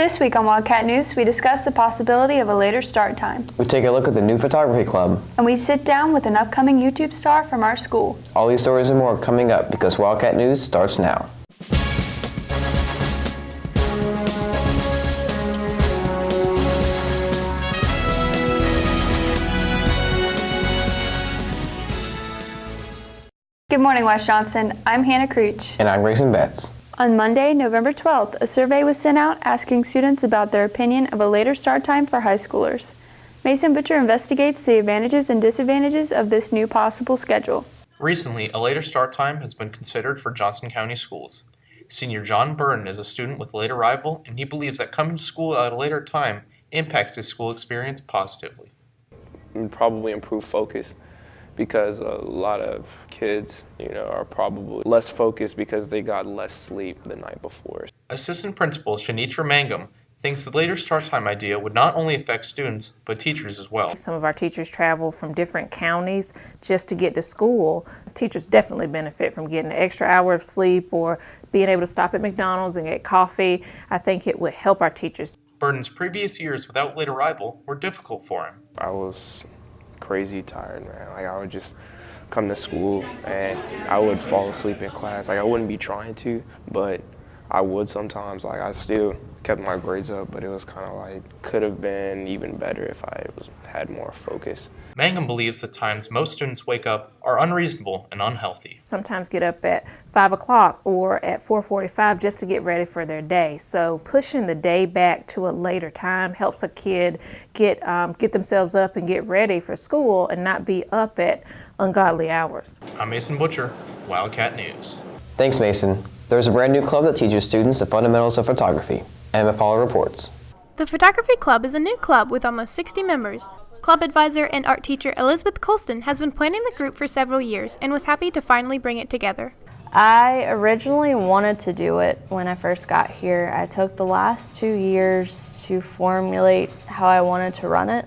This week on Wildcat News, we discuss the possibility of a later start time. We take a look at the new photography club. And we sit down with an upcoming YouTube star from our school. All these stories and more coming up because Wildcat News starts now. Good morning, West Johnston. I'm Hannah Creech. And I'm Grayson Betts. On Monday, November 12th, a survey was sent out asking students about their opinion of a later start time for high schoolers. Mason Butcher investigates the advantages and disadvantages of this new possible schedule. Recently, a later start time has been considered for Johnston County Schools. Senior John Burton is a student with late arrival, and he believes that coming to school at a later time impacts his school experience positively. It would probably improve focus, because a lot of kids, are probably less focused because they got less sleep the night before. Assistant Principal Shanitra Mangum thinks the later start time idea would not only affect students, but teachers as well. Some of our teachers travel from different counties just to get to school. Teachers definitely benefit from getting an extra hour of sleep or being able to stop at McDonald's and get coffee. I think it would help our teachers. Burton's previous years without late arrival were difficult for him. I was crazy tired, man. I would just come to school and I would fall asleep in class. I wouldn't be trying to, but I would sometimes. I still kept my grades up, but it was kind of could have been even better if I had more focus. Mangum believes the times most students wake up are unreasonable and unhealthy. Sometimes get up at 5 o'clock or at 4:45 just to get ready for their day. So pushing the day back to a later time helps a kid get themselves up and get ready for school and not be up at ungodly hours. I'm Mason Butcher, Wildcat News. Thanks, Mason. There's a brand new club that teaches students the fundamentals of photography. Emma Paula reports. The Photography Club is a new club with almost 60 members. Club advisor and art teacher Elizabeth Colston has been planning the group for several years and was happy to finally bring it together. I originally wanted to do it when I first got here. I took the last 2 years to formulate how I wanted to run it,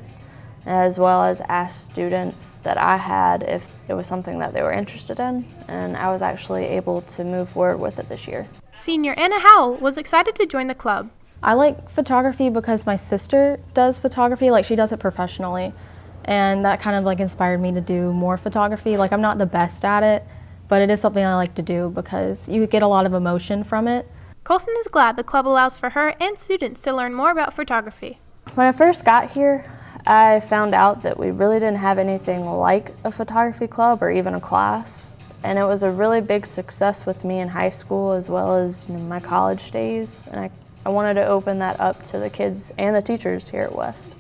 as well as ask students that I had if it was something that they were interested in, and I was actually able to move forward with it this year. Senior Anna Howell was excited to join the club. I like photography because my sister does photography, she does it professionally, and that kind of inspired me to do more photography. I'm not the best at it, but it is something I like to do because you get a lot of emotion from it. Colson is glad the club allows for her and students to learn more about photography. When I first got here, I found out that we really didn't have anything like a photography club or even a class. And it was a really big success with me in high school as well as my college days. And I wanted to open that up to the kids and the teachers here at West.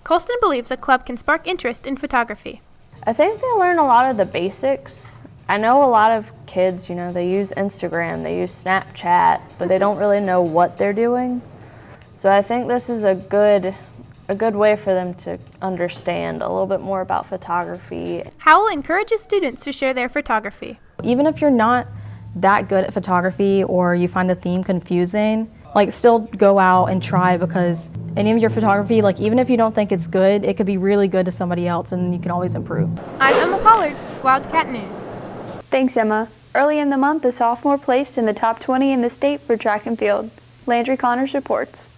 Colston believes the club can spark interest in photography. I think they learn a lot of the basics. I know a lot of kids, they use Instagram, they use Snapchat, but they don't really know what they're doing. So I think this is a good way for them to understand a little bit more about photography. Howell encourages students to share their photography. Even if you're not that good at photography or you find the theme confusing, still go out and try, because any of your photography, even if you don't think it's good, it could be really good to somebody else and you can always improve. I'm Emma Pollard, Wildcat News. Thanks, Emma. Early in the month, a sophomore placed in the top 20 in the state for track and field. Landry Connors reports.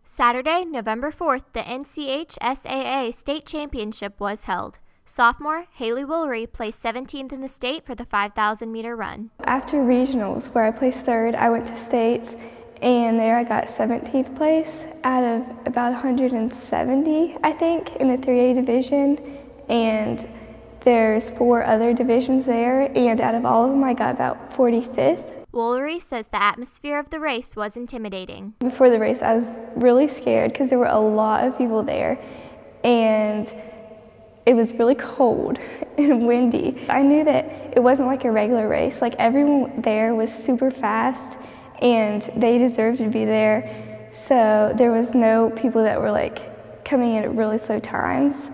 Saturday, November 4th, the NCHSAA State Championship was held. Sophomore Haley Woolery placed 17th in the state for the 5,000-meter run. After regionals, where I placed third, I went to states, and there I got 17th place out of about 170, I think, in the 3A division. And there's 4 other divisions there, and out of all of them, I got about 45th. Woolery says the atmosphere of the race was intimidating. Before the race, I was really scared because there were a lot of people there, and it was really cold and windy. I knew that it wasn't like a regular race. Everyone there was super fast, and they deserved to be there. So there was no people that were coming in at really slow times.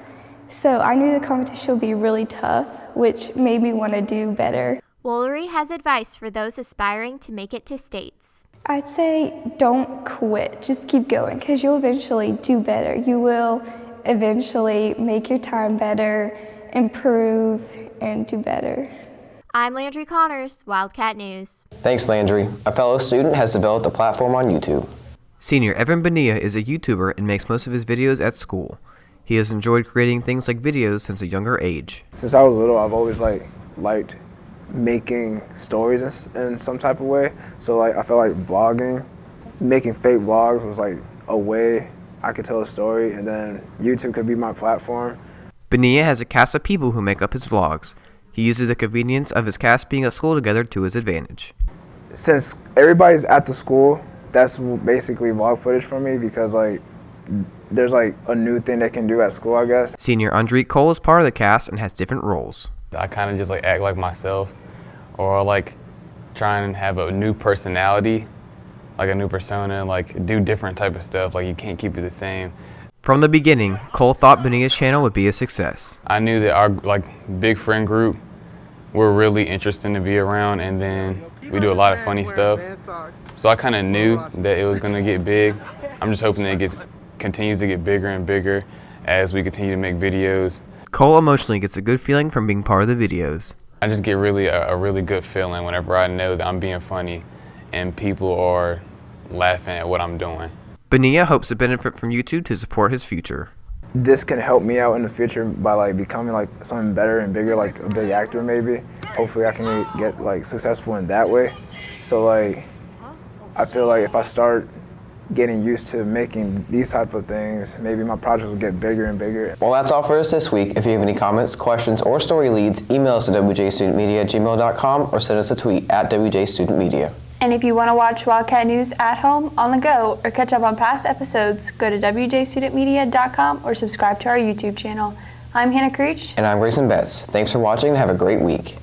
So I knew the competition would be really tough, which made me want to do better. Woolery has advice for those aspiring to make it to states. I'd say don't quit, just keep going, because you'll eventually do better. You will eventually make your time better, improve, and do better. I'm Landry Connors, Wildcat News. Thanks, Landry. A fellow student has developed a platform on YouTube. Senior Evan Bonilla is a YouTuber and makes most of his videos at school. He has enjoyed creating things like videos since a younger age. Since I was little, I've always liked making stories in some type of way. So I felt like vlogging, making fake vlogs was like a way I could tell a story, and then YouTube could be my platform. Bonilla has a cast of people who make up his vlogs. He uses the convenience of his cast being at school together to his advantage. Since everybody's at the school, that's basically vlog footage for me because there's a new thing they can do at school, I guess. Senior Andreet Cole is part of the cast and has different roles. I kind of just act like myself, or try and have a new personality, a new persona, do different type of stuff. You can't keep it the same. From the beginning, Cole thought Bonilla's channel would be a success. I knew that our big friend group were really interesting to be around, and then we do a lot of funny stuff. So I kind of knew that it was going to get big. I'm just hoping that it continues to get bigger and bigger as we continue to make videos. Cole emotionally gets a good feeling from being part of the videos. I just get a really good feeling whenever I know that I'm being funny and people are laughing at what I'm doing. Bonilla hopes to benefit from YouTube to support his future. This can help me out in the future by becoming something better and bigger, a big actor maybe. Hopefully I can get successful in that way. So I feel like if I start getting used to making these type of things, maybe my projects will get bigger and bigger. Well, that's all for us this week. If you have any comments, questions, or story leads, email us at wjstudentmedia@gmail.com or send us a tweet at wjstudentmedia. And if you want to watch Wildcat News at home, on the go, or catch up on past episodes, go to wjstudentmedia.com or subscribe to our YouTube channel. I'm Hannah Creech. And I'm Grayson Betts. Thanks for watching and have a great week.